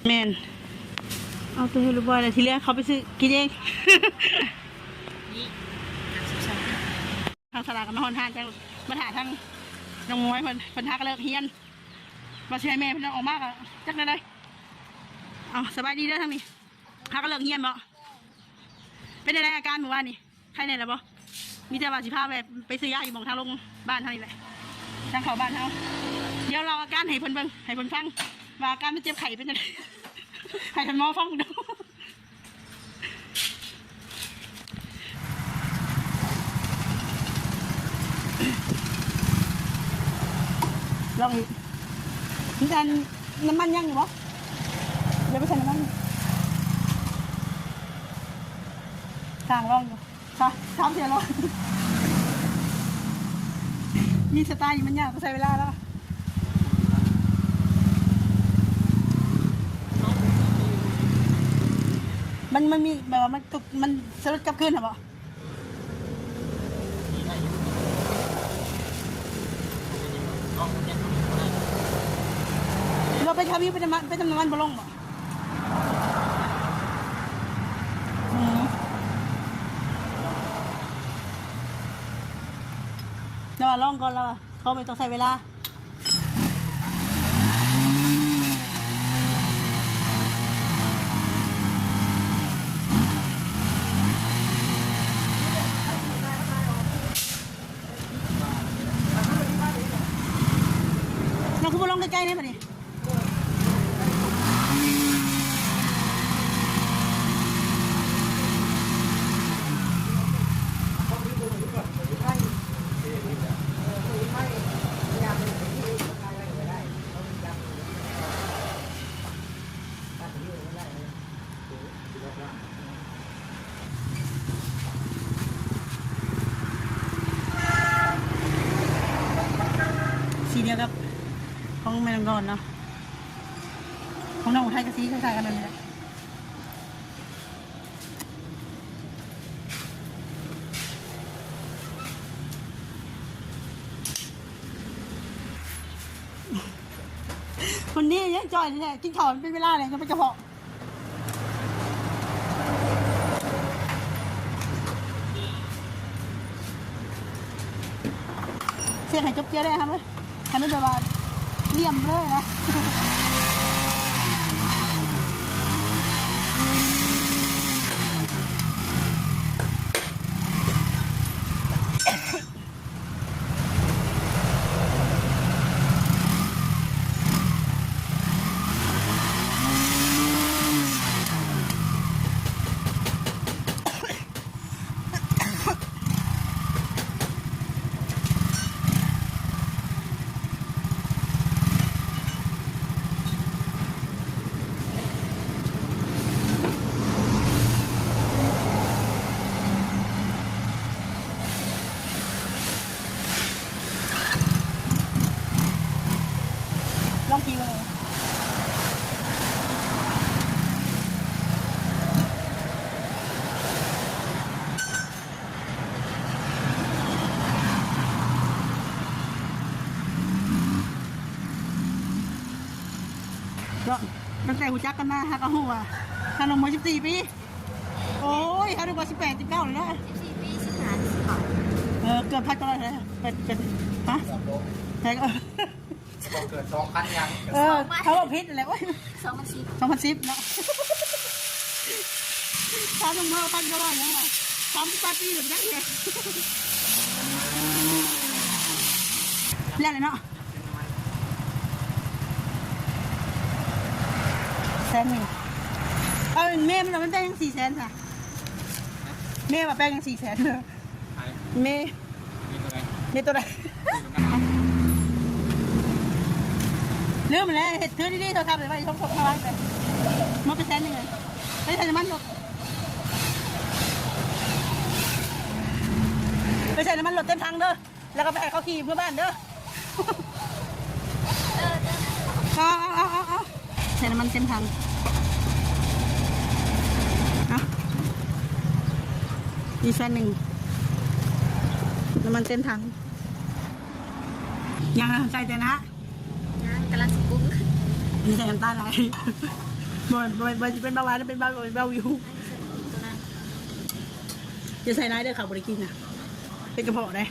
แมนเอาตัวให้รู้บ่อยเลยทีแรกเขาไปซื้อกินเองทางสลากกับนอนทานจังมาถ่ายทางน้องมวยเพิ่นทักเลิกเฮียนมาช่วยแม่เพิ่นออกมากอะจักได้เอาสบายดีเด้อทางนี้ทักเลิกเฮียนบ่เป็นอะไรอาการเมื่อวานนี่ใครเนี่ยล่ะบ่มีแต่ว่าสิพาไปซื้อยาอยู่หม่องทางลงบ้านเท่านี้แหละทางเข้าบ้านเฮาเดี๋ยวเราอาการให้เพิ่นเบิ่งให้เพิ่นฟังว่าอาการมันเจ็บไข้เป็นจังไดให้ท่านหมอฟังดูลองอีกมีการน้ำมันยังอยู่บ่เดี๋ยวไปใส่น้ำมันทางลองอยู่ค่ะทำเสียลองนี่สไตล์มันยากต้องใช้เวลาแล้วมันมีแบบว่ามันสรุปกลับคืนเหรอบ่เราไปทำนี่ไปทำน้ำมันบ่ลงบ่เราลองก่อนเราเขาไม่ต้องใช้เวลาเราคุณลองใกล้ๆนี่ป่ะนี่สีเดียวกับของแม่น้องดอนเนาะของน้องไทยกับสีคล้ายๆกันนั่นแหละคนนี้ยังจ่อยเนี่ยกินข้าวเป็นเวลาเลยจะไปกระเพาะเสียงหายจบเจียได้ครับเลยทำให้แบบว่าเลี่ยมเลยนะลองกินเลยก็ตั้งแต่หูจักกันมาฮะก็หัวทางน้องมวย14 ปีโอ้ยเขาดูว่า18 19เลยนะ14 ปี15 เกือบพัดก็ได้เลยเป็นฮะใช่ก็เกิด2,000ยังเขาบอกพิษอะไรวะ2010เนาะถ้าต้องมาพันก็ได้นะ38 ปีหรือยังไงแล้วเลยเนาะ100,000เอาเมย์มันได้ยัง400,000ค่ะเมย์มาแป้งยัง400,000เลยเมย์ตัวไหนเรื่องมันแล้วเห็ดเธอดีๆเธอทำอะไรไปช่องทางไปมันเป็น100,000เลยไม่ใช่น้ำมันหรอกไม่ใช่น้ำมันหลดเต็มถังเด้อแล้วก็ไปให้เขาขี่เพื่อบ้านเด้อเอาใส่น้ำมันเต็มถังอีกแฟน1น้ำมันเต็มถังยังใส่แต่นะกำลังสกุ้งมีใส่น้ำตาลอะไร มันเป็นเบาหวานเป็นเบาวิวจะใส่ร้ายเด้อค่ะบริกินนะเป็นกระเพาะได้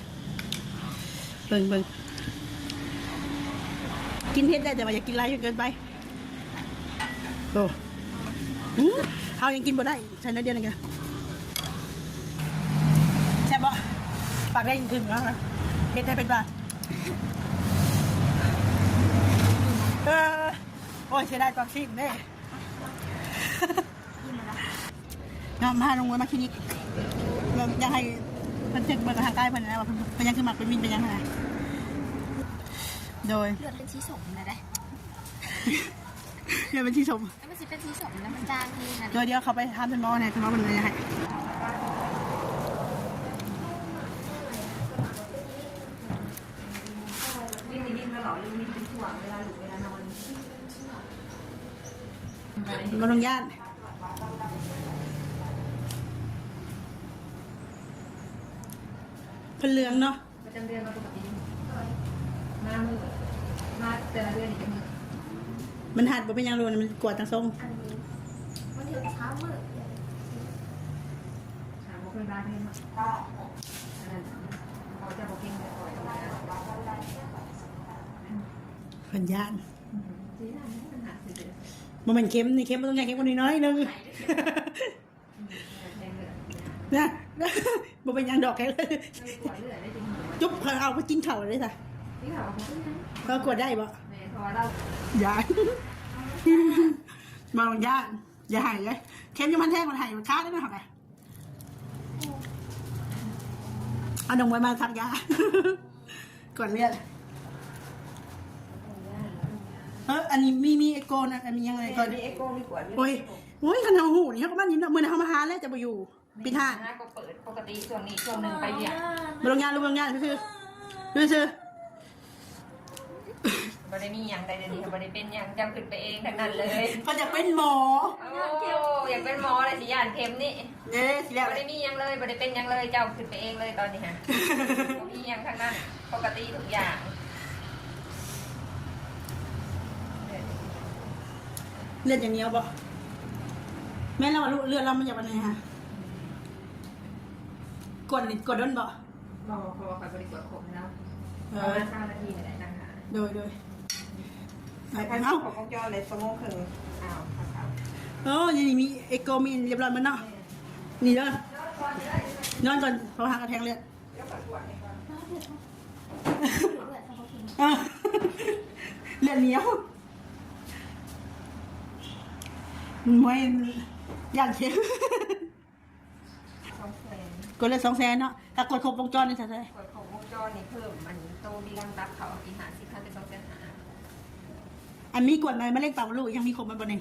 เบิ่งกินเผ็ดได้แต่ว่าอย่ากินร้ายจนเกินไปโอ้เขายังกินบ่ได้ใส่น้ำเดียวนึงกันแซ่บบ่ปากได้ยินถึงแล้วนะเผ็ดได้เป็นบ้าโอ้ยเสียดายตอนชิมเด้งามมาลงมาคลินิกเราอยากให้เพิ่นเช็คเบิ่งทางกายเพิ่นนะว่าเพิ่นยังคือหมักเป็นมินเป็นยังไงโดย เลือดเป็นสีสมนะได้ เดี๋ยวเป็นที่ชม แล้วมันสิเป็นสีสมนะมันจางทีนะ เดี๋ยวเขาไปทำเป็นหมอไหนเป็นหมอเป็นอะไรให้มาลงญาติเป็นเหลืองเนาะ ประจำเดือนมาปกติมามือมาแต่ละเดือนอีกมือ มันหัดบ่เป็นยังรู้นะมันกวดทางทรง มันถึงเช้ามืด ถามว่าเพื่อนบ้านให้มาอันนั้นเขาจะบอกเก่งแต่ก่อนนะ เป็นญาติ จีน่าไม่ปัญหาสิเดือน บ่แมันเค็มนี่เค็มมันต้องใหญ่เค็มกว่านี้น้อยนึงนะบ่เป็นยังดอกแค่เลย ไม่ปวดเลือดได้จริง จุ๊บเอาไปกินเข่าเลยจ้ะ ที่เขาบอกเขาเป็นยัง ก็กวดได้บ่ แม่พอเรา ยายมาลงญาติอย่าหายเลยเค็มยังมันแท่งมันหายมันค้าได้ไหมครับเอาดงไว้มาทักยา ก่อนเลือดอันนี้มีเอโกนะอันนี้ยังไงก่อน มีเอ็กโก้มีปวด โอ้ยคันเอาหูนี่เขาก็บ้านนี้เมื่อเขามาหาแล้วจะไปอยู่ปีท่า ก็เปิดปกติช่วงนี้ช่วงหนึ่งไปเนี่ย มาลงงานลงงานคือ บริมีอย่างใดเดี๋ยวนี้บริเป็นอย่างจำขึ้นไปเองทั้งนั้นเลย ก็จะเป็นหมอ โอ้อยากเป็นหมอเลยสิยานเข็มนี่ เด้สิแล้ว บริมีอย่างเลยบริเป็นอย่างเลยเจ้าขึ้นไปเองเลยตอนนี้ฮะมีอย่างทั้งนั้นปกติทุกอย่าง เลือดอย่างเดียวบ่แม่เราเลือดเรามันอย่างไรฮะกดด้นบ่ บอกพอคอยบริกรขมแล้วประมาณ9 นาทีในต่างหาก โดยไป พัน เอ้า ของกองจอเลยสมองครึ่งอ้าวครับ โอ้ยนี่มีเอโกมีเรียบร้อยมันเนาะนี่เด้อนอนก่อนเขาหากระแทงเลือด เลือดสะโพกทิ้ง เลือดเหนียวไม่ย่างเข็ม 200,000 กดเลย200,000เนาะถ้ากดครบวงจรนี่ใช่ไหม กดของกองจอนี่เพิ่มมันโตดีรังรับเขาอีหา10,000เป็น200,000 อันมีกดในมะเร็งปากมดลูกยังมีครบมันบ่เนี่ย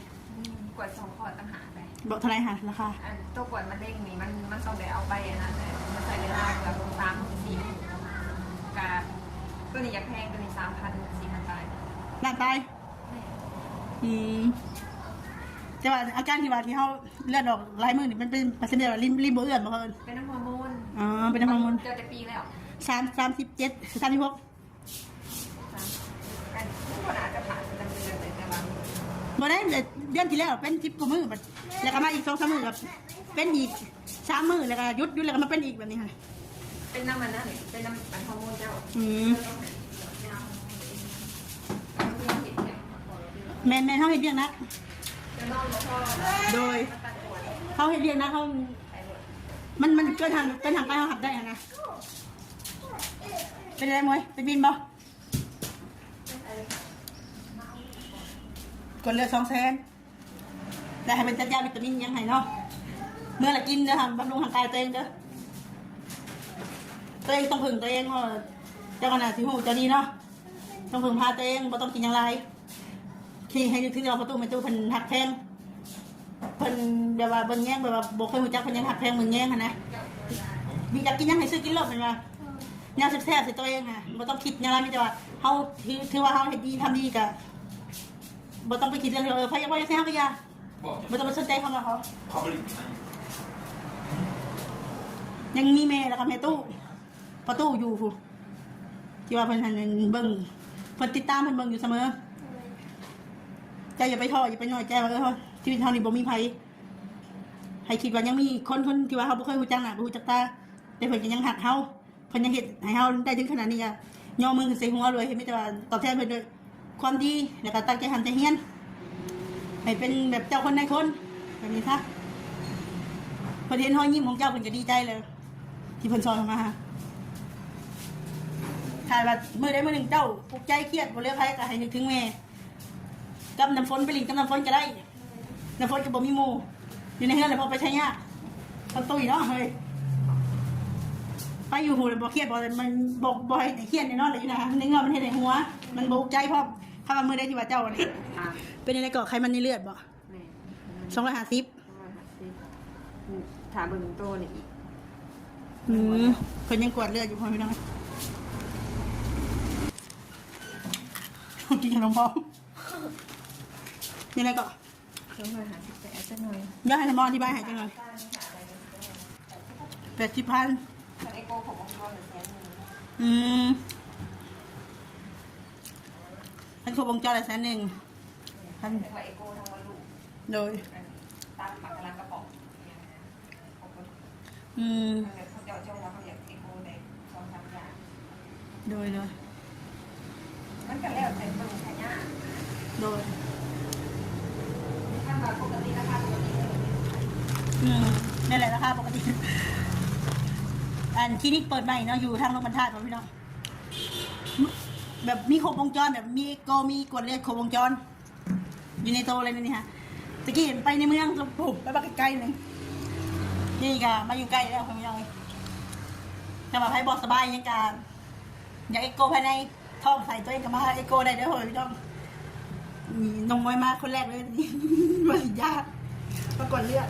กด2 ข้อต่างหากไป บอกเท่าไหรค่ะราคา อันตัวกดมันเร่งนี่มันต้องได้เอาไปนะแต่มันใส่เวลาเกือบ3-4 กับตัวนี้อยากแพงตัวนี้3,000-4,000ตาย หน้าตายแต่ว่าอาการที่ว่าที่เขาเลือดออกลายมือนี่มันเป็นปัสสาวะริมโบเอื้อนบ่เพิ่น เป็นน้ำฮอร์โมน อ๋อเป็นน้ำฮอร์โมน เจอแต่ปีแล้ว 37 36 กันทุกคนอาจจะผ่านประจำเดือนแต่บาง บ่ได้เดือนที่แล้วเป็น10กว่ามื้อบัดแล้วก็มาอีก 2-3 มื้อกับเป็นอีก3 มื้อแล้วก็หยุดแล้วก็มาเป็นอีกแบบนี้ค่ะ เป็นน้ำมันนะเป็นน้ำมันฮอร์โมนเจ้า แม่นเฮาเฮ็ดเวียกนัก จะนอนบ่พอ โดยเขาเฮ็ดเวียกนักเขามันเกินทางไปเขาหับได้อะนะเป็นอะไรมวยเป็นบินบ่กดเลือด200,000ได้ให้เป็นจัดยาวิตามินยังไงเนาะเมื่อละกินเด้อทำบำรุงร่างกายตัวเองเด้อตัวเองต้องพึ่งตัวเองเพราะเจ้าขนาดสิหูเจ้าดีเนาะต้องพึ่งพาตัวเองบ่ต้องกินอย่างไรที่ให้นึกถึงเราประตูเพิ่นหักแพงเพิ่นแบบว่าเบิ่งแย่งแบบว่าบ่เคยรู้จักเพิ่นยังหักแพงเบิ่งแย่งหั่นนะมีอยากกินยังให้ซื้อกินรถเป็นว่าแนวแซ่บๆใส่ตัวเองค่ะบ่ต้องคิดอย่างไรมีแต่ว่าเฮาถือว่าเฮาเฮ็ดดีทำดีก็บ่ต้องไปคิดเรื่องพยาบาลจะแซ่บก็อย่าบ่ต้องไปสนใจคำว่าเขา เขาผลิต ยังมีแม่แล้วก็แม่ตู้ประตูอยู่พู้ที่ว่าเพิ่นหันเบิ่งเพิ่นติดตามเพิ่นเบิ่งอยู่เสมอใจอย่าไปท้ออย่าไปน้อยใจว่า ชีวิตเฮานี่บ่มีภัยให้คิดว่ายังมีคนที่ว่าเฮาบ่เคยรู้จักหน้าบ่รู้จักตาแต่เพิ่นก็ยังหักเฮาเพิ่นยังเฮ็ดให้เฮาได้ถึงขนาดนี้ก็ย่อมือขึ้นใส่หัวเลยเฮ็ดมีแต่ว่าตอบแทนเพิ่นด้วยความดีแล้วก็ตั้งใจทำใจเฮียนให้เป็นแบบเจ้าคนในคนแบบนี้ซะเพิ่นเห็นรอยยิ้มของเจ้าเพิ่นก็ดีใจเลยที่เพิ่นสอนมาถ้าว่ามื้อใดมื้อหนึงเจ้าปลุกใจเครียดบ่เหลือไผก็ให้นึกถึงแม่กับน้ำฝนไปลินกับน้ำฝนก็ได้น้ำฝนก็บ่มีหมู่อยู่ในเฮือนแล้วพอไปใช้ยากคนตุ้ยเนาะเฮ้ยไปอยู่หูเลยบ่เครียดบ่มันบ่ให้เครียดแน่นอนเลยนะในเงามันเฮ็ดให้หัวมันบ่ปลุกใจพร้อมถ้าว่ามื้อใดที่ว่าเจ้านี่ อ่ะ เป็นในเกาะไขมันในเลือดบ่ แม่ 250 ถามเบิ่งโตนี่อีก เพิ่นยังกวดเลือดอยู่พอพี่น้องกินขนมพร้อมนี่อะไรก็ 258จักหน่อย ย่าให้น้ำมออธิบายให้จังหน่อย80,000 ถ้าไอโก้ขององค์กรหรือแสนหนึ่ง ท่านครบวงจรละ100,000ท่าน เรียกว่าไอโก้ทั้งวันลูก โดย ตามปากกำลังกระป๋องเนี่ยนะเขาก็ เขาเจาะจงว่าเขาอยากไอโก้ใน2-3อย่าง โดย มันก็แล้วแต่คนใช้ยาก โดย ถ้าแบบปกติราคาปกติ นี่แหละราคาปกติอันคลินิกเปิดใหม่เนาะอยู่ทางโรงพยาบาลพี่น้องแบบมีครบวงจรแบบมีโกมีกวดเลือดครบวงจรอยู่ในโตเลยนี่ฮะตะกี้เห็นไปในเมืองลำพูนไปบ้านใกล้ๆเลยนี่ก็มาอยู่ใกล้แล้วพี่น้องแต่ว่าไพ่บอกสบายยังการอยากเอ็กโกภายในท้องใส่ตัวเองกับมาเอ็กโกได้เด้อเฮ้ยพี่น้องมีนงมวยมาคนแรกเลยนี่มาสิยากมากวดเลือด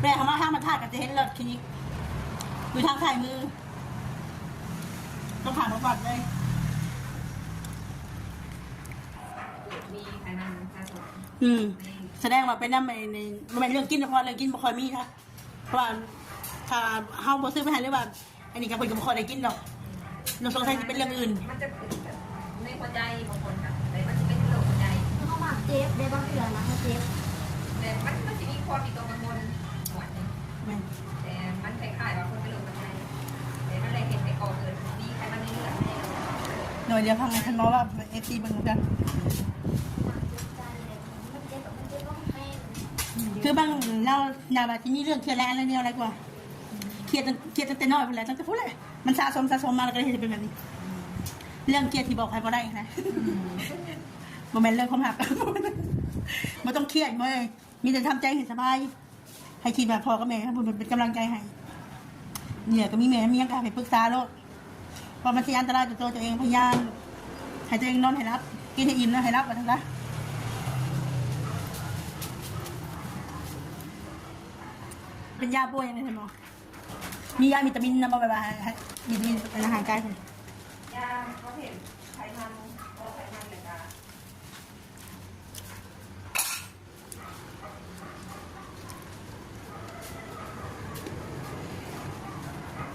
แม่เขามาห้ามมาทาดกับจะเห็นเลือดคลินิกอยู่ทางซ้ายมือต้องผ่านมาก่อนเลย มีใครนั่งค่าสมัคร แสดงว่าเป็นน้ำในมันเรื่องกินเฉพาะเรื่องกินบ่ค่อยมีนะเพราะว่าถ้าเฮาบ่ซื้อไปให้หรือว่าอันนี้ก็เพิ่นก็บ่ค่อยได้กินดอกเราสงสัยสิเป็นเรื่องอื่น มันจะเป็นแบบในหัวใจบางคนค่ะแต่มันจะเป็นโรคหัวใจ เขามาเจ็บได้บางเดือนนะเขาเจ็บ แต่มันจะมีความมีตัวกังวลหน่อยนึง แม่น แต่มันคล้ายๆว่าคนเป็นโรคหัวใจแต่มันเลยเห็นไปก่อเกิดมีใครมันในเลือดแน่ โดยเดี๋ยวทางในท่านหมอว่า FC เบิ่งเหมือนกัน มันเจ็บแบบมันเจ็บต้องให้ คือบางเราน่าว่าสิมีเรื่องเครียดแล้วอะไรเนี่ยอะไรกว่าเครียดตั้งแต่น้อยพุ่นแหละตั้งแต่พุ่นแหละมันสะสมมาแล้วก็เลยเฮ็ดให้เป็นแบบนี้ เรื่องเครียดที่บอกใครบ่ได้นะบ่แม่นเรื่องความหัก บ่ต้องเครียดเว้ยมีแต่ทำใจให้สบายให้คิดแบบพ่อกับแม่บุญเป็นกำลังใจให้เนี่ยก็มีแม่มีหยังก็ให้ปรึกษาโลดเพราะมันสิอันตรายต่อตัวเองพยายามให้ตัวเองนอนให้รับกินให้อิ่มนอนให้รับว่าซั่นซะเป็นยาป่วยยังไงท่านหมอมียาวิตามินนำมาแบบให้วิตามินเป็นอาหารกายเพิ่น ยาเขาเห็นไขมันโรคไขมันเลยค่ะ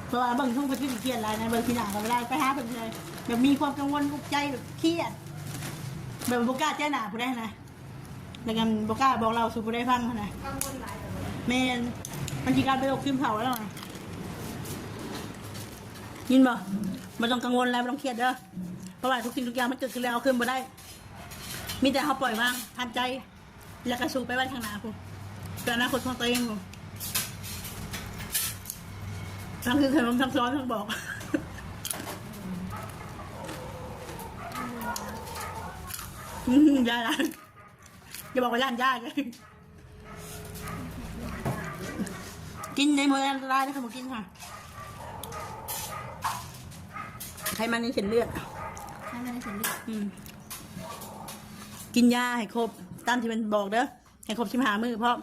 เพราะว่าบางช่วงเพิ่นสิเครียดหลายนะบางทีหน้าก็บ่ได้ไปหาเพิ่นเลยแบบมีความกังวลอุกใจแบบเครียดแบบบ่กล้าแจ้หน้าผู้ใดนะแล้วกันบ่กล้าบอกเราสู่ผู้ใดฟังหั้นนะ กังวลหลายแบบ แม่นมันสิกลายเป็นโรคซึมเศร้าแล้วนะยินบ่บ่ต้องกังวลแล้วบ่ต้องเครียดเด้อเพราะว่าทุกสิ่งทุกอย่างมันเกิดขึ้นแล้วเอาขึ้นบ่ได้ มีแต่เฮาปล่อยวางทำใจแล้วก็สู้ไปวันข้างหน้าพุ่นเพื่ออนาคตของตัวเองพุ่นทั้งคือขนมทั้งซ้อนทั้งบอก ยาละอย่าบอกว่าย่านยาเลยกินในมืออันตรายนะคะบอกกินค่ะไขมันในเส้นเลือด ให้มันได้เสร็จดี กินยาให้ครบตามที่มันบอกเด้อให้ครบ15 มื้อพร้อม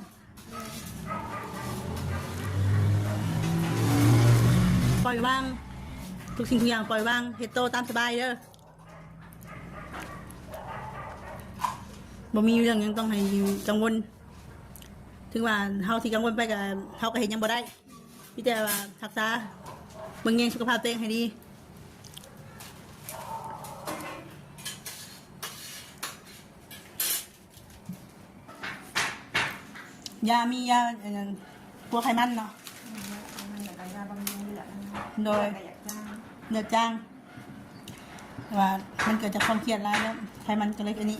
ปล่อยวางทุกสิ่งทุกอย่างปล่อยวางเฮ็ดโตตามสบายเด้อบ่มีเรื่องหยังต้องให้กังวลถึงว่าเฮาที่กังวลไปก็เฮาก็เฮ็ดหยังบ่ได้มีแต่ว่ารักษาเบิ่งแยงสุขภาพตัวเองให้ดี ยามียาอันนั้นพวกไขมันเนาะ มันแบบยาบำรุงเลือด โดย แต่อยากจ้าง เลือดจางว่ามันเกิดจากความเครียดร้ายแล้วไขมันก็เลยอันนี้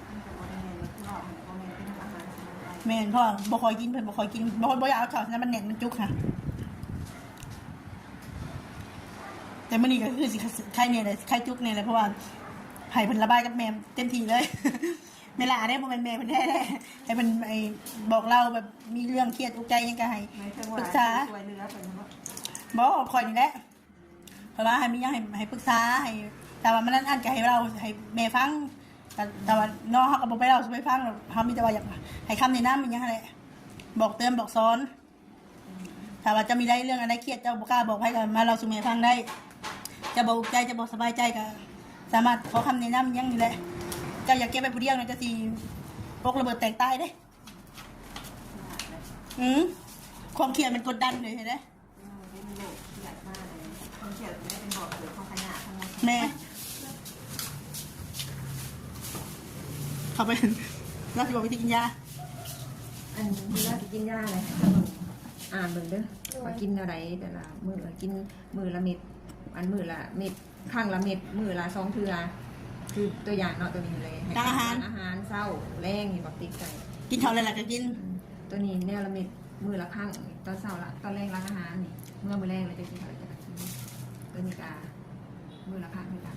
มันจะบอกยังไงมันก็บอกยังไงเป็นอาหารสมุนไพร แม่นเพราะว่าบ่คอยกินเพิ่นบ่คอยกินบ่อยากเอาข้าวนั้นมันแน่นมันจุกค่ะแต่มื้อนี้ก็คือสิไข้เนี่ยเลยไข้จุกเนี่ยเลยเพราะว่าให้เพิ่นระบายกับแม่เต็มที่เลย แม่ล่ะได้บ่แม่นแม่เพิ่นแท้ๆให้เพิ่นไอ้บอกเราแบบมีเรื่องเครียดอุกใจหยังก็ให้ ไม่ใช่ว่า ปรึกษา ช่วยเหลือเป็นว่า บ่คอยนี่แหละเพราะว่าให้มีหยังให้ปรึกษาให้แต่ว่ามันนั่นอันก็ให้เราให้แม่ฟังแต่ว่าน้องเฮาก็บ่ไปเล่าสิไปฟังหรอกเฮามีแต่ว่าอยากให้คำแนะนำอีหยังนั่นแหละบอกเตือนบอกสอนถ้าว่าจะมีได้เรื่องอะไรเครียดเจ้าบ่กล้าบอกให้ก็มาเราสู่แม่ฟังได้จะบ่อุกใจจะบ่สบายใจก็สามารถขอคำแนะนำอีหยังนี่แหละเจ้าอยากเก็บไว้ผู้เดียวนะจะสิพกระเบิดแตกตายเด้ความเครียดมันกดดันเลยเห็นไหม ไม่มีโรคที่ใหญ่มากเลยคนเขียนไม่ได้เป็นบอกหรือของขยะทั้งหมด แม่เข้าไปเราจะบอกวิธีกินยา อันที่เราจะกินยาเลยอ่านเบิ่งเด้อว่ากินอะไรแต่ละมื้อกินมื้อละเม็ดอันมื้อละเม็ดข้างละเม็ดมื้อละ2เทื่อคือตัวอย่างเนาะตัวนี้เลยให้อาหารเศร้าแรงนี่บอกติ๊กใจ กินเขาอะไรล่ะก็กิน ตัวนี้แนวละเม็ดมื้อละข้างตอนเช้าละตอนแรกล้างอาหารนี่เมื่อมื้อแรกเราจะกินอะไรจะกินตัวนี้กามื้อละข้างเหมือนกัน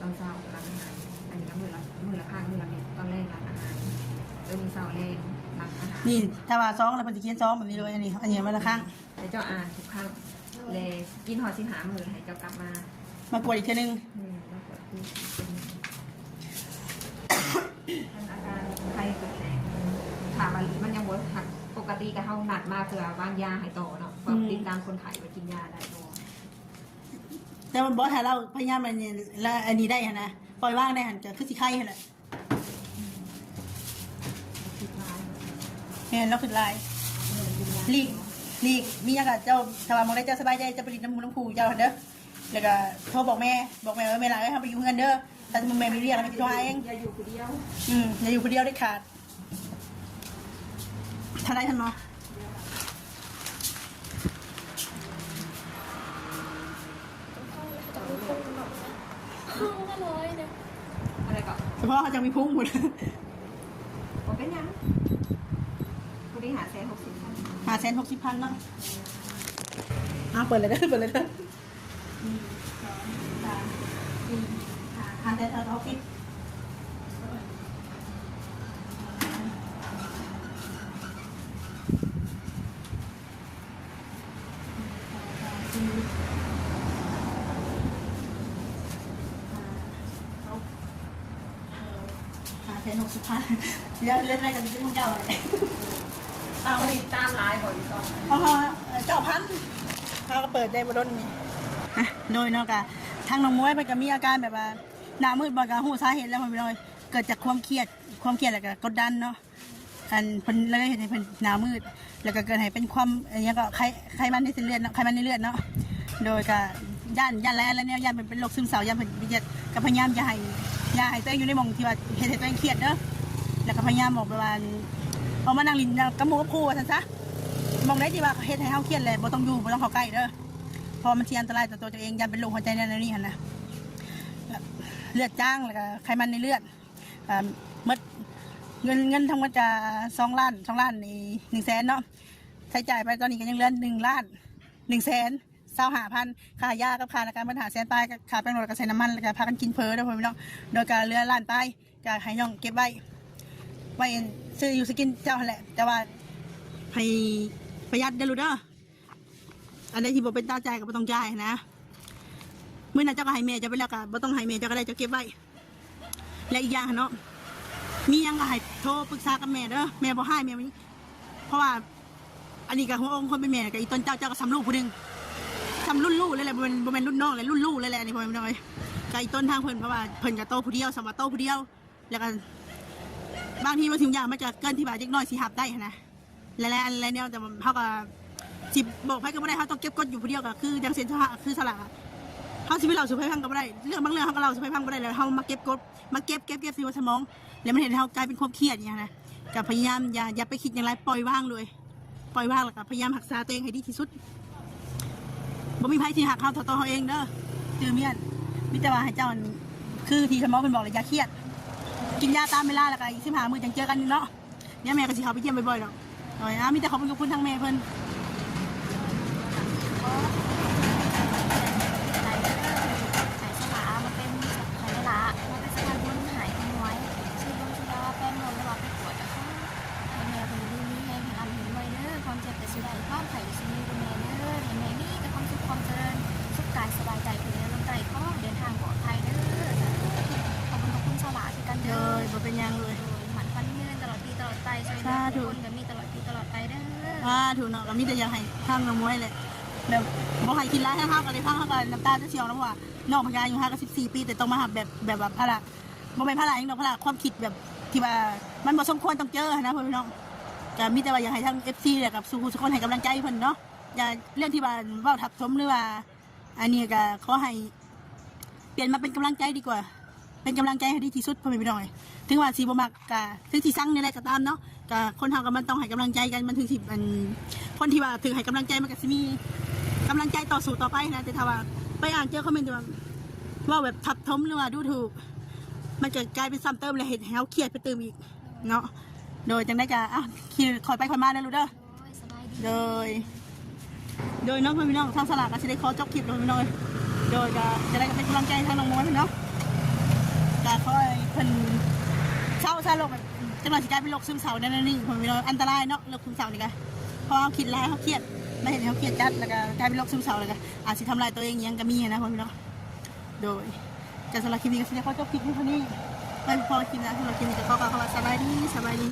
ตอนเช้าล้างอาหารอันนี้ก็มื้อละข้างมื้อละเม็ดตอนแรกล้างอาหารตัวนี้เช้าแรงล้างอาหาร นี่ถ้าว่าซองแล้วมันจะเขียนซองแบบนี้เลยอันนี้มาละครั้ง ให้เจ้าอ่านทุกครั้งเลยกินหอสิหามือให้เจ้ากลับมาม ากวดอีกทีนึง แล้วก็คือเป็นอาการไข้เกิดแรงถามมันยังบ่หักปกติกับเฮาหนักมากเพื่อวางยาให้ต่อเนาะแบบติดตามคนไข้ไปกินยาได้ต่อ แต่มันบอกถ้าเราพยายามอันนี้แล้วอันนี้ได้ฮะนะปล่อยว่างได้หันจะคือสิไข่ฮะแหละ คิดว่า เนี่ยเราคือลายลีกมีอย่างกับเจ้าถ้าว่ามองได้เจ้าสบายใจจะไปดินน้ำมูน้ำผูเจ้าเด้อแล้วก็โทรบอกแม่ว่าแม่หลังให้ทำไปอยู่เงินเด้อแต่มึงแม่ไม่เรียกแล้วไม่ติดตัวเอง อย่าอยู่คนเดียว อย่าอยู่คนเดียวได้ขาดท่านได้ท่านเนาะ ห้องละร้อยเนี่ย อะไรก็ เฉพาะเขาจะมีพุ่งหมด บ่เป็นหยังผู้บริหาร160,000 560,000เนาะเปิดเลยเด้อหาแต่เอาคิด560,000เล่นอะไรกันที่มึงเจ้าอะไร เอาติดตามไลน์บ่อยู่ต่อ เจ้าพันเขาก็เปิดได้บนรถนี่โดยเนาะกะทางน้องมวยมันก็มีอาการแบบว่าหน้ามืดบอกกับหูสาเหตุแล้วมันเป็นอะไรเกิดจากความเครียดแล้วก็กดดันเนาะอันเพิ่นเลยเห็นให้เพิ่นหน้ามืดแล้วก็เกิดให้เป็นความอะไรเงี้ยก็ไขมันในเส้นเลือดเนาะไขมันในเลือดเนาะโดยก็ย่านแล้วเนี่ยย่านเป็นโรคซึมเศร้าย่านเป็นวิจิตก็พยายามอย่าให้ตัวเองอยู่ในหม่องที่ว่าเฮ็ดให้ตัวเองเครียดเด้อแล้วก็พยายามบอกไปว่าเอามานั่งลิ้นกับหมู่กับครูว่าซั่นซะมองได้ที่ว่าเฮ็ดให้เฮาเครียดเลยบ่ต้องอยู่บ่ต้องเข้าใกล้เด้อเพราะมันเสี่ยงอันตรายต่อตัวเองยันเป็นโรคหัวใจในนี้หั่นนะเลือดจ้างแล้วก็ไขมันในเลือดหมดเงินทั้งหมดจะ2 ล้านนี่100,000เนาะใช้จ่ายไปตอนนี้ก็ยังเหลือ1,125,000ค่ายากับค่าในการบริหารแสนปลายกับค่าแป้งโรดกับใส่น้ำมันแล้วก็พากันกินเพอเด้อพ่อพี่น้องโดยการเหลือล้านปลายก็ให้น้องเก็บไว้ซื้ออยู่สกินเจ้าหั่นแหละแต่ว่าให้ประหยัดเด้อลูกเด้ออันใดที่บ่เป็นตาใจก็บ่ต้องจ่ายนะมื้อนั้นเจ้าก็ให้แม่เจ้าไปแล้วก็บ่ต้องให้แม่เจ้าก็ได้เจ้าเก็บไว้และอีกอย่างเนาะมีหยังก็ให้โทรปรึกษากับแม่เด้อแม่บ่ให้แม่เพราะว่าอันนี้ก็หัวอกคนเป็นแม่ก็อีต้นเจ้าก็สำลูกผู้นึงสำรุ่นลูกเลยแหละบ่แม่นรุ่นน้องเลยรุ่นลูกเลยแหละนี่พ่อแม่น้อยก็อีต้นทางเพิ่นเพราะว่าเพิ่นก็โตผู้เดียวสำว่าโตผู้เดียวแล้วก็บางทีบางสิ่งอย่างมันจะเกินที่ว่าเด็กน้อยสิรับได้นะและเนี่ยแต่เฮาก็สิบอกไผก็บ่ได้เฮาต้องเก็บกดอยู่ผู้เดียวก็คือจังเซ็นคือสละ เขาสิไปเล่าสู่ให้ฟังก็บ่ได้เรื่องบางเรื่องเขาก็เล่าสู่ให้ฟังบ่ได้แล้วเขามาเก็บกดมาเก็บสิว่าสมองแล้วมันเห็นให้เขากลายเป็นความเครียดอย่างนี้นะก็พยายามอย่าไปคิดอย่างไรปล่อยว่างเลยปล่อยว่างแล้วก็พยายามรักษาตัวเองให้ดีที่สุดบ่มีไผที่หักเขาเท่าตัวเขาเองเด้อจือเมียนมิแต่ว่าให้เจ้าคือที่สมองเพิ่นบอกเลยอย่าเครียดกินยาตามเวลาแล้วก็อีก15 มื้อจังเจอกันเนาะเนี่ยแม่ก็สิเข้าไปเยี่ยมบ่อยๆดอกน้อยมีแต่ขอบคุณทั้งแม่เพิ่น ขายสลามาเป็นขายละมาเป็นสลาบุญหายกันไว้ชื่อลงชื่อดาแป้งนวลระหว่างไปตรวจนะคะให้แม่เป็นดูมีแห้งให้ลำเห็นไว้เด้อความเจ็บแต่สุดใดความไข่สุดนี้เป็นแม่เด้อให้แม่นี่แต่ความสุขความเจริญสุขกายสบายใจถึงลำไส้ก็เดินทางปลอดภัยเด้อขอบคุณสลาที่กัน เล เด้อย บ่เป็นหยังเลย หมันฟันเงินตลอดปีตลอดไปช่วยเหลือคนแบบนี้ตลอดปีตลอดไปเด้อ ถูกเนาะก็มีแต่อยากให้ทางน้องมวยเลยแบบบ่ให้กินร้ายให้ห้ากันเลยพังห้ากันน้ำตาจะเชียวนะว่าน้องพญาอยู่5 กับ 14 ปีแต่ต้องมาหับแบบพละบ่เป็นพละเองดอกพละความคิดแบบที่ว่ามันบ่สมควรต้องเจอนะพี่น้องก็มีแต่ว่าอยากให้ทาง FC เนี่ยกับสู่ทุกคนให้กำลังใจเพิ่นเนาะอย่าเรื่องที่ว่าเว้าทับถมหรือว่าอันนี้ก็ขอให้เปลี่ยนมาเป็นกำลังใจดีกว่าเป็นกำลังใจให้ดีที่สุดพ่อแม่พี่น้องถึงว่าสิบ่มักก็ถึงสิสั่งในอะไรก็ตามเนาะก็คนเฮาก็มันต้องให้กำลังใจกันมันถึงสิมันคนที่ว่าถึงให้กำลังใจมันก็สิมีกำลังใจต่อสู้ต่อไปนะแต่ถ้าว่าไปอ่านเจอคอมเมนต์ที่ว่าแบบทับถมหรือว่าดูถูกมันจะกลายเป็นซ้ำเติมเลยเห็นเฮาเครียดไปเติมอีกเนาะโดยจังได้ก็ขี่คอยไปคอยมาเด้อลูกเด้อโดยน้องพี่น้องทางสลากก็จะได้ขอจบคลิปโดยพี่น้องโดยก็จะได้เป็นกำลังใจทางน้องมวยพี่น้องก็คอยเพิ่นเศร้าโรคแบบจังหวะสิกลายเป็นโรคซึมเศร้านั่นนี่พี่น้องอันตรายเนาะโรคซึมเศร้านี่ก็พอเขาคิดร้ายเขาเครียดไม่เห็นเขาเครียดจัดแล้วก็กลายเป็นโรคซึมเศร้าเลยก็อาจจะทำลายตัวเองยังก็มีนะพี่น้องโดยจะสำหรับคลิปนี้ก็จะได้ขอจบคลิปนี้เท่านี้ไม่พอคลิปนะสำหรับคลิปนี้จะขอกล่าวคำว่าสบายดี